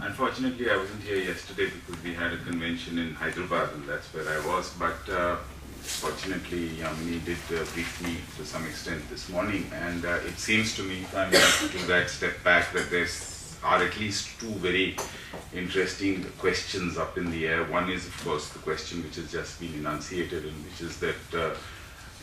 Unfortunately, I wasn't here yesterday because we had a convention in Hyderabad and that's where I was. But fortunately, Yamini did brief me to some extent this morning. And it seems to me, if I'm going to do that step back, that there are at least two very interesting questions up in the air. One is, of course, the question which has just been enunciated, and which is that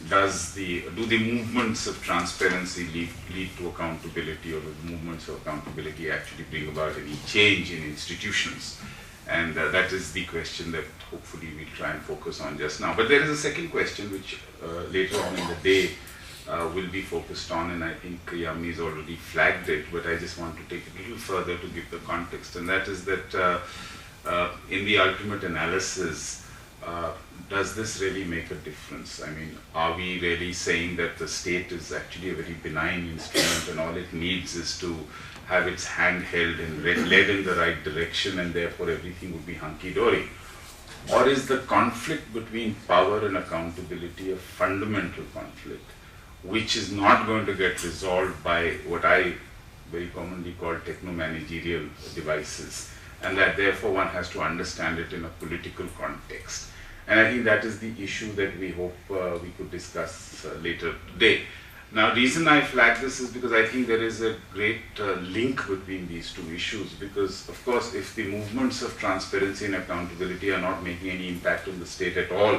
do the movements of transparency lead to accountability, or do the movements of accountability actually bring about any change in institutions? And that is the question that hopefully we'll try and focus on just now. But there is a second question which later on in the day will be focused on, and I think Yamini's already flagged it, but I just want to take it a little further to give the context, and that is that in the ultimate analysis, does this really make a difference? I mean, are we really saying that the state is actually a very benign instrument and all it needs is to have its hand held and led in the right direction, and therefore everything would be hunky-dory? Or is the conflict between power and accountability a fundamental conflict, which is not going to get resolved by what I very commonly call techno-managerial devices, and that therefore one has to understand it in a political context? And I think that is the issue that we hope we could discuss later today. Now, the reason I flag this is because I think there is a great link between these two issues, because of course if the movements of transparency and accountability are not making any impact on the state at all,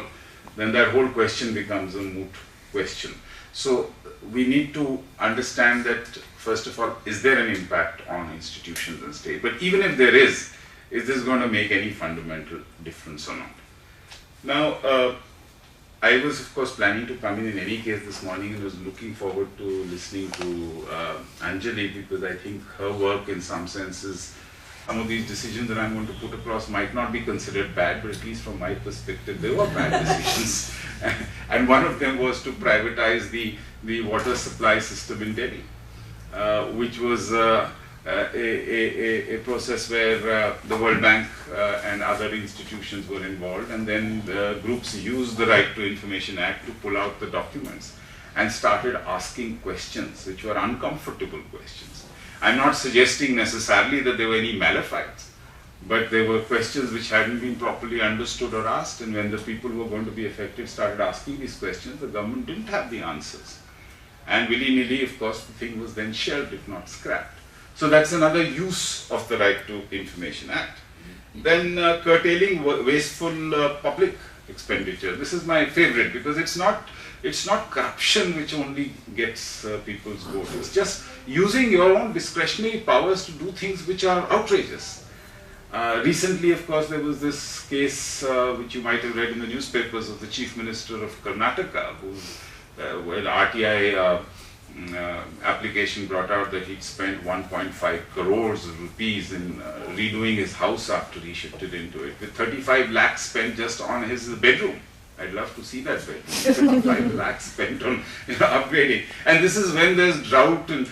then that whole question becomes a moot question. So we need to understand that, first of all, is there an impact on institutions and state? But even if there is this going to make any fundamental difference or not? Now, I was of course planning to come in any case this morning, and was looking forward to listening to Anjali, because I think her work in some senses, some of these decisions that I'm going to put across might not be considered bad, but at least from my perspective, they were bad decisions. And one of them was to privatize the water supply system in Delhi, which was a process where the World Bank and other institutions were involved, and then the groups used the Right to Information Act to pull out the documents and started asking questions which were uncomfortable questions. I'm not suggesting necessarily that there were any malefites, but there were questions which hadn't been properly understood or asked, and when the people who were going to be affected started asking these questions, the government didn't have the answers. And willy-nilly, of course, the thing was then shelved, if not scrapped. So that's another use of the Right to Information Act. Then curtailing wasteful public expenditure. This is my favorite, because it's not corruption which only gets people's vote. It's just using your own discretionary powers to do things which are outrageous. Recently, of course, there was this case which you might have read in the newspapers of the Chief Minister of Karnataka, where the RTI application brought out that he'd spent 1.5 crores of rupees in redoing his house after he shifted into it, with 35 lakhs spent just on his bedroom. I'd love to see that bedroom. 35 lakhs spent on upgrading. And this is when there's drought, and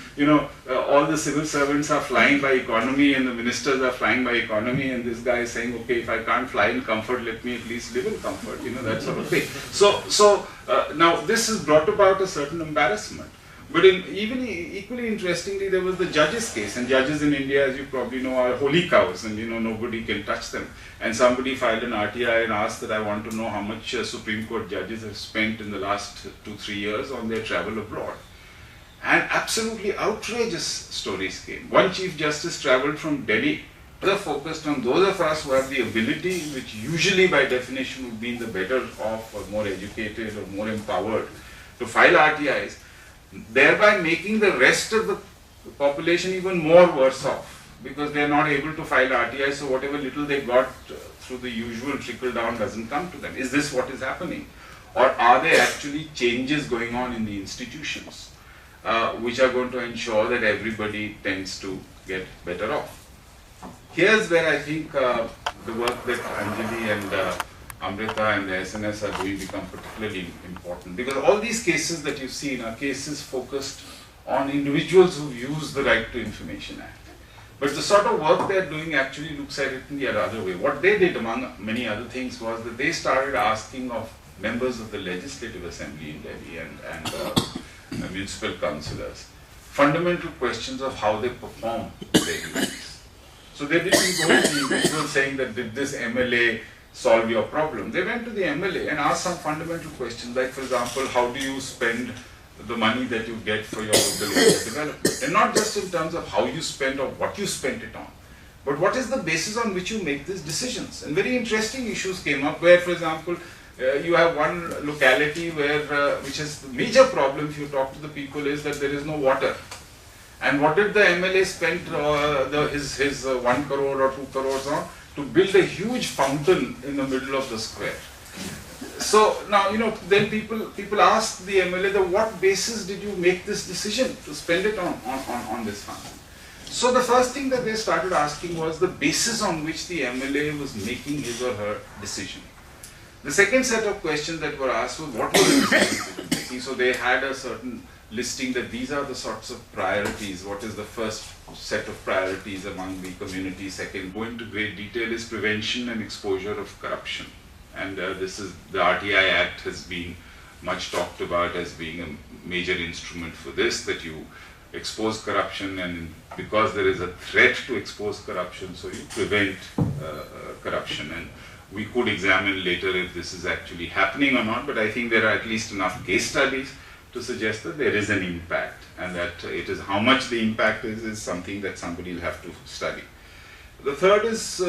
all the civil servants are flying by economy and the ministers are flying by economy, and this guy is saying, okay, if I can't fly in comfort, let me at least live in comfort, that sort of thing. So now this has brought about a certain embarrassment. But even equally interestingly, there was the judges case, and judges in India, as you probably know, are holy cows, and nobody can touch them. And somebody filed an RTI and asked that I want to know how much Supreme Court judges have spent in the last 2-3 years on their travel abroad. And absolutely outrageous stories came. One Chief Justice travelled from Delhi, focused on those of us who have the ability, which usually by definition would be the better off or more educated or more empowered, to file RTIs, thereby making the rest of the population even more worse off, because they are not able to file RTI, so whatever little they got through the usual trickle down doesn't come to them. Is this what is happening? Or are there actually changes going on in the institutions which are going to ensure that everybody tends to get better off? Here's where I think the work that Anjali and Amrita and the SNS are doing become particularly important, because all these cases that you've seen are cases focused on individuals who use the Right to Information Act. But the sort of work they're doing actually looks at it in the other way. What they did, among many other things, was that they started asking of members of the Legislative Assembly in Delhi and municipal councillors fundamental questions of how they perform their duties. So they didn't go to the individual saying that did this MLA solve your problem. They went to the MLA and asked some fundamental questions, like for example, how do you spend the money that you get for your local area development? And not just in terms of how you spend or what you spent it on, but what is the basis on which you make these decisions? And very interesting issues came up where, for example, you have one locality where, which is the major problem if you talk to the people is that there is no water. And what did the MLA spend his 1 crore or 2 crores on? To build a huge fountain in the middle of the square. So now, then people ask the MLA, what basis did you make this decision to spend it on this fountain? So the first thing that they started asking was the basis on which the MLA was making his or her decision. The second set of questions that were asked was what was the decision they were making. So they had a certain listing that these are the sorts of priorities. What is the first set of priorities among the community? Second, go into great detail, is prevention and exposure of corruption. And this is, the RTI Act has been much talked about as being a major instrument for this, that you expose corruption, and because there is a threat to expose corruption, so you prevent corruption. And we could examine later if this is actually happening or not, but I think there are at least enough case studies to suggest that there is an impact, and that it is how much the impact is something that somebody will have to study. The third is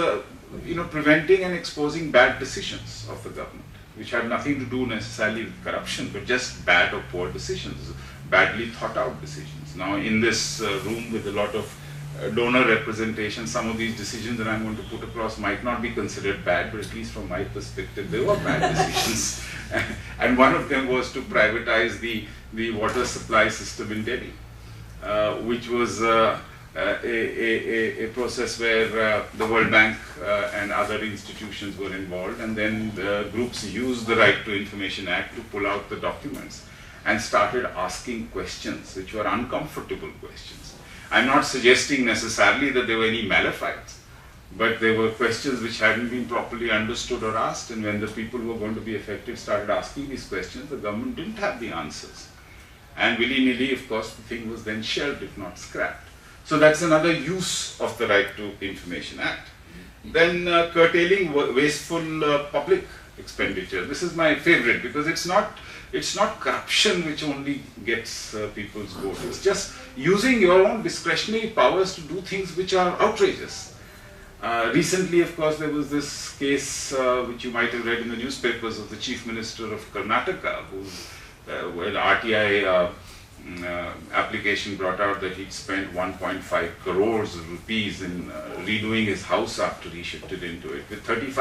preventing and exposing bad decisions of the government, which have nothing to do necessarily with corruption, but just bad or poor decisions, badly thought out decisions. Now in this room with a lot of donor representation, some of these decisions that I'm going to put across might not be considered bad, but at least from my perspective, they were bad decisions. And one of them was to privatize the water supply system in Delhi, which was a process where the World Bank and other institutions were involved, and then the groups used the Right to Information Act to pull out the documents and started asking questions which were uncomfortable questions. I'm not suggesting necessarily that there were any malafide, but there were questions which hadn't been properly understood or asked, and when the people who were going to be affected started asking these questions, the government didn't have the answers. And willy-nilly, of course, the thing was then shelved, if not scrapped. So that's another use of the Right to Information Act. Then curtailing wasteful public expenditure. This is my favorite, because it's not corruption which only gets people's vote. It's just using your own discretionary powers to do things which are outrageous. Recently, of course, there was this case which you might have read in the newspapers of the Chief Minister of Karnataka, where the RTI application brought out that he'd spent 1.5 crores of rupees in redoing his house after he shifted into it, with 35